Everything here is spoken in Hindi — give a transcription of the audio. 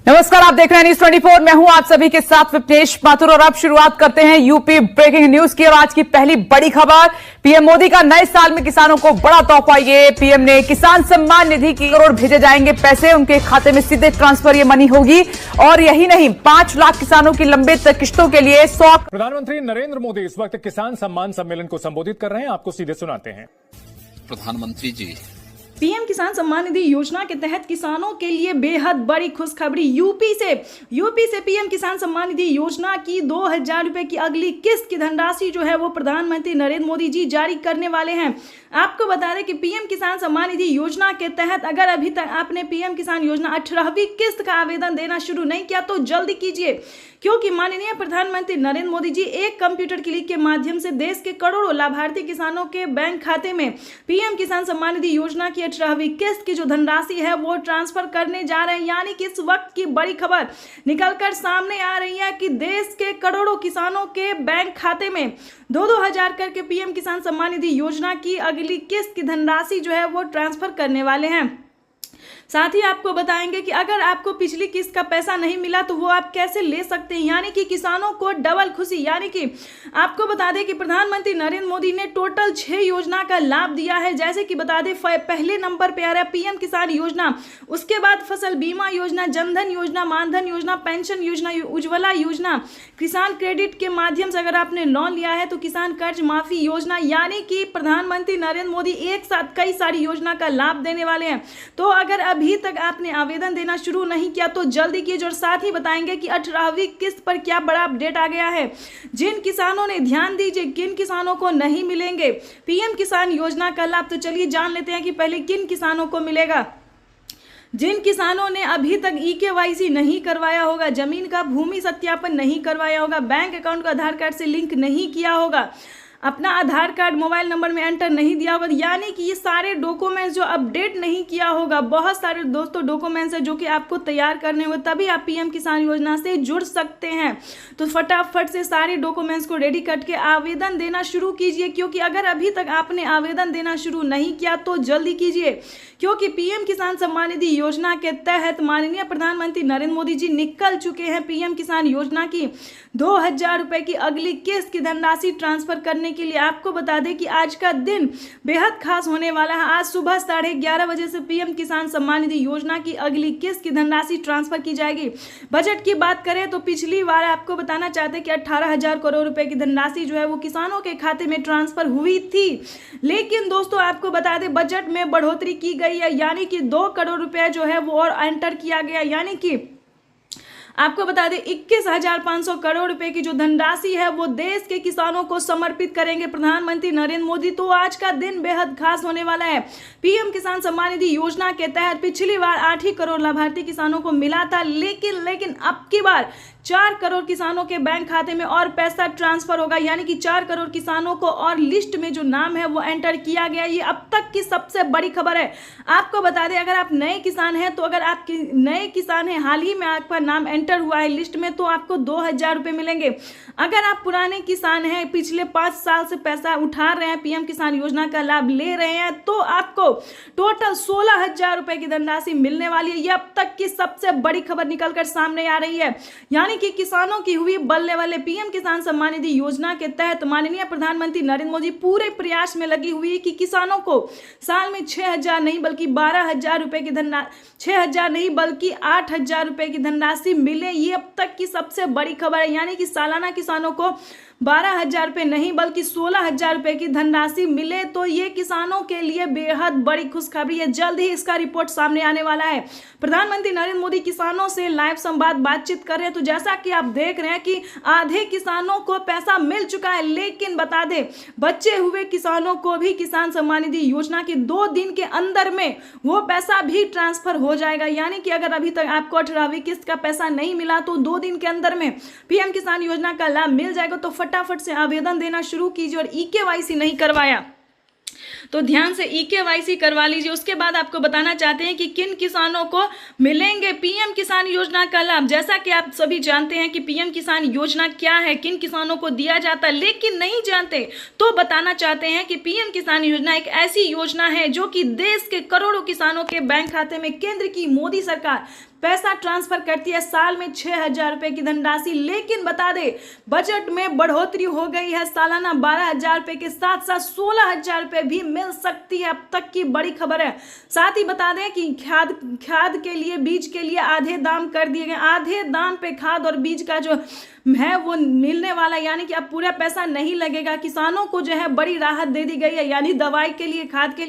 नमस्कार, आप देख रहे हैं न्यूज 24। मैं हूं आप सभी के साथ विपनेश माथुर और अब शुरुआत करते हैं यूपी ब्रेकिंग न्यूज की। और आज की पहली बड़ी खबर, पीएम मोदी का नए साल में किसानों को बड़ा तोहफा। ये पीएम ने किसान सम्मान निधि की करोड़ भेजे जाएंगे पैसे, उनके खाते में सीधे ट्रांसफर ये मनी होगी। और यही नहीं, 5 लाख किसानों की लंबित किश्तों के लिए 100। प्रधानमंत्री नरेंद्र मोदी इस वक्त किसान सम्मान सम्मेलन को संबोधित कर रहे हैं, आपको सीधे सुनाते हैं। प्रधानमंत्री जी, पीएम किसान सम्मान निधि योजना के तहत किसानों के लिए बेहद बड़ी खुशखबरी। यूपी से पीएम किसान सम्मान निधि योजना की 2000 रुपए की अगली किस्त की धनराशि जो है वो प्रधानमंत्री नरेंद्र मोदी जी जारी करने वाले हैं। आपको बता दें कि पीएम किसान सम्मान निधि योजना के तहत अगर अभी तक आपने पीएम किसान योजना 18वीं किस्त का आवेदन देना शुरू नहीं किया तो जल्दी कीजिए, क्योंकि माननीय प्रधानमंत्री नरेंद्र मोदी जी एक कंप्यूटर क्लिक के माध्यम से देश के करोड़ों लाभार्थी किसानों के बैंक खाते में पीएम किसान सम्मान निधि योजना की 18वीं किस्त की जो धनराशि है वो ट्रांसफर करने जा रहे हैं। यानी कि इस वक्त की बड़ी खबर निकलकर सामने आ रही है कि देश के करोड़ों किसानों के बैंक खाते में 2-2 हजार करके पीएम किसान सम्मान निधि योजना की अगली किस्त की धनराशि जो है वो ट्रांसफर करने वाले हैं। साथ ही आपको बताएंगे कि अगर आपको पिछली किस्त का पैसा नहीं मिला तो वो आप कैसे ले सकते हैं, यानी कि किसानों को डबल खुशी। यानी कि आपको बता दें कि प्रधानमंत्री नरेंद्र मोदी ने टोटल 6 योजना का लाभ दिया है। जैसे कि बता दें, पहले नंबर पे आ रहा है पीएम किसान योजना, उसके बाद फसल बीमा योजना, जनधन योजना, मानधन योजना, पेंशन योजना, उज्ज्वला योजना, किसान क्रेडिट के माध्यम से अगर आपने लोन लिया है तो किसान कर्ज माफी योजना। यानी कि प्रधानमंत्री नरेंद्र मोदी एक साथ कई सारी योजना का लाभ देने वाले हैं। तो अगर अभी तक आपने आवेदन देना शुरू नहीं किया तो जल्दी कीजिए। और साथ ही बताएंगे कि 18वीं किस्त पर क्या बड़ा अपडेट आ गया है। जिन किसानों ने, ध्यान दीजिए, किन किसानों को नहीं मिलेंगे पीएम किसान योजना का लाभ, तो चलिए जान लेते हैं कि पहले किन किसानों को मिलेगा। जिन किसानों ने अभी तक ईकेवाईसी नहीं करवाया होगा, जमीन का भूमि सत्यापन नहीं करवाया होगा, बैंक अकाउंट को आधार कार्ड से लिंक नहीं किया होगा, अपना आधार कार्ड मोबाइल नंबर में एंटर नहीं दिया होगा, यानी कि ये सारे डॉक्यूमेंट्स जो अपडेट नहीं किया होगा, बहुत सारे दोस्तों डॉक्यूमेंट्स हैं जो कि आपको तैयार करने होंगे, तभी आप पीएम किसान योजना से जुड़ सकते हैं। तो फटाफट से सारे डॉक्यूमेंट्स को रेडी करके आवेदन देना शुरू कीजिए, क्योंकि अगर अभी तक आपने आवेदन देना शुरू नहीं किया तो जल्दी कीजिए, क्योंकि पीएम किसान सम्मान निधि योजना के तहत माननीय प्रधानमंत्री नरेंद्र मोदी जी निकल चुके हैं पीएम किसान योजना की 2000 रुपए की अगली किस्त की धनराशि ट्रांसफर करने के लिए। आपको बता दें कि आज का दिन बेहद खास होने वाला है। आज सुबह 11:30 बजे से पीएम किसान सम्मान निधि योजना की अगली किस्त की धनराशि ट्रांसफर की जाएगी। बजट की बात करें तो पिछली बार आपको बताना चाहते हैं कि 18,000 करोड़ रुपए की धनराशि जो है वो किसानों के खाते में ट्रांसफर हुई थी। लेकिन दोस्तों आपको बता दें, बजट में बढ़ोतरी की गई है, यानी कि 2 करोड़ रुपए जो है वो और एंटर किया गया। यानी कि आपको बता दें 21,500 करोड़ रुपए की जो धनराशि है वो देश के किसानों को समर्पित करेंगे प्रधानमंत्री नरेंद्र मोदी। तो आज का दिन बेहद खास होने वाला है। पीएम किसान सम्मान निधि योजना के तहत पिछली बार 8 ही करोड़ लाभार्थी किसानों को मिला था, लेकिन अब की बार 4 करोड़ किसानों के बैंक खाते में और पैसा ट्रांसफर होगा। यानी कि 4 करोड़ किसानों को और लिस्ट में जो नाम है वो एंटर किया गया। ये अब तक की सबसे बड़ी खबर है। आपको बता दें, अगर आप नए किसान हैं तो अगर आप नए किसान हैं, हाल ही में आपका नाम एंटर हुआ है लिस्ट में, तो आपको 2000 रुपए मिलेंगे। अगर आप पुराने किसान हैं, पिछले 5 साल से पैसा उठा रहे हैं, पीएम किसान योजना का लाभ ले रहे हैं, तो आपको टोटल 16,000 रुपए की धनराशि मिलने वाली है। ये अब तक की सबसे बड़ी खबर निकलकर सामने आ रही है। यानी कि किसानों की हुई बल्ले वाले पीएम किसान सम्मान निधि योजना के तहत माननीय प्रधानमंत्री नरेंद्र मोदी पूरे प्रयास में लगी हुई है कि किसानों को साल में 6,000 नहीं बल्कि 12,000 रुपए की धनराशि, 6,000 नहीं बल्कि 8,000 रुपए की धनराशि मिले। ये अब तक की सबसे बड़ी खबर है। यानी कि सालाना किसानों को 12,000 रुपए नहीं बल्कि 16,000 रुपए की धनराशि मिले, तो ये किसानों के लिए बेहद बड़ी खुशखबरी है। जल्द ही इसका रिपोर्ट सामने आने वाला है। प्रधानमंत्री नरेंद्र मोदी किसानों से लाइव संवाद बातचीत कर रहे हैं, तो जैसा कि आप देख रहे हैं कि आधे किसानों को पैसा मिल चुका है। लेकिन बता दें, बचे हुए किसानों को भी किसान सम्मान निधि योजना की 2 दिन के अंदर में वो पैसा भी ट्रांसफर हो जाएगा। यानी कि अगर अभी तक आपको 18वीं किस्त का पैसा नहीं मिला तो 2 दिन के अंदर में पीएम किसान योजना का लाभ मिल जाएगा। तो फटाफट से आवेदन देना शुरू कीजिए। और ईकेवाईसी नहीं करवाया तो ध्यान से ईकेवाईसी करवा लीजिए। उसके बाद आपको बताना चाहते हैं कि किन किसानों को मिलेंगे पीएम किसान योजना का लाभ। जैसा कि आप सभी जानते हैं कि पीएम किसान योजना क्या है, किन किसानों को दिया जाता है, लेकिन नहीं जानते तो बताना चाहते हैं कि पीएम किसान योजना एक ऐसी योजना है जो कि देश के करोड़ों किसानों के बैंक खाते में केंद्र की मोदी सरकार पैसा ट्रांसफर करती है, साल में 6,000 रुपए की धनराशि। लेकिन बता दे बजट में बढ़ोतरी हो गई है, सालाना 12,000 रुपए के साथ साथ 16,000 रुपए भी मिल सकती है। अब तक की बड़ी खबर है। साथ ही बता दें कि खाद के लिए, बीज के लिए आधे दाम कर दिए गए, आधे दाम पे खाद और बीज का जो है वो मिलने वाला, यानी कि अब पूरा पैसा नहीं लगेगा। किसानों को जो है बड़ी राहत दे दी गई है, यानी दवाई के लिए, खाद के लिए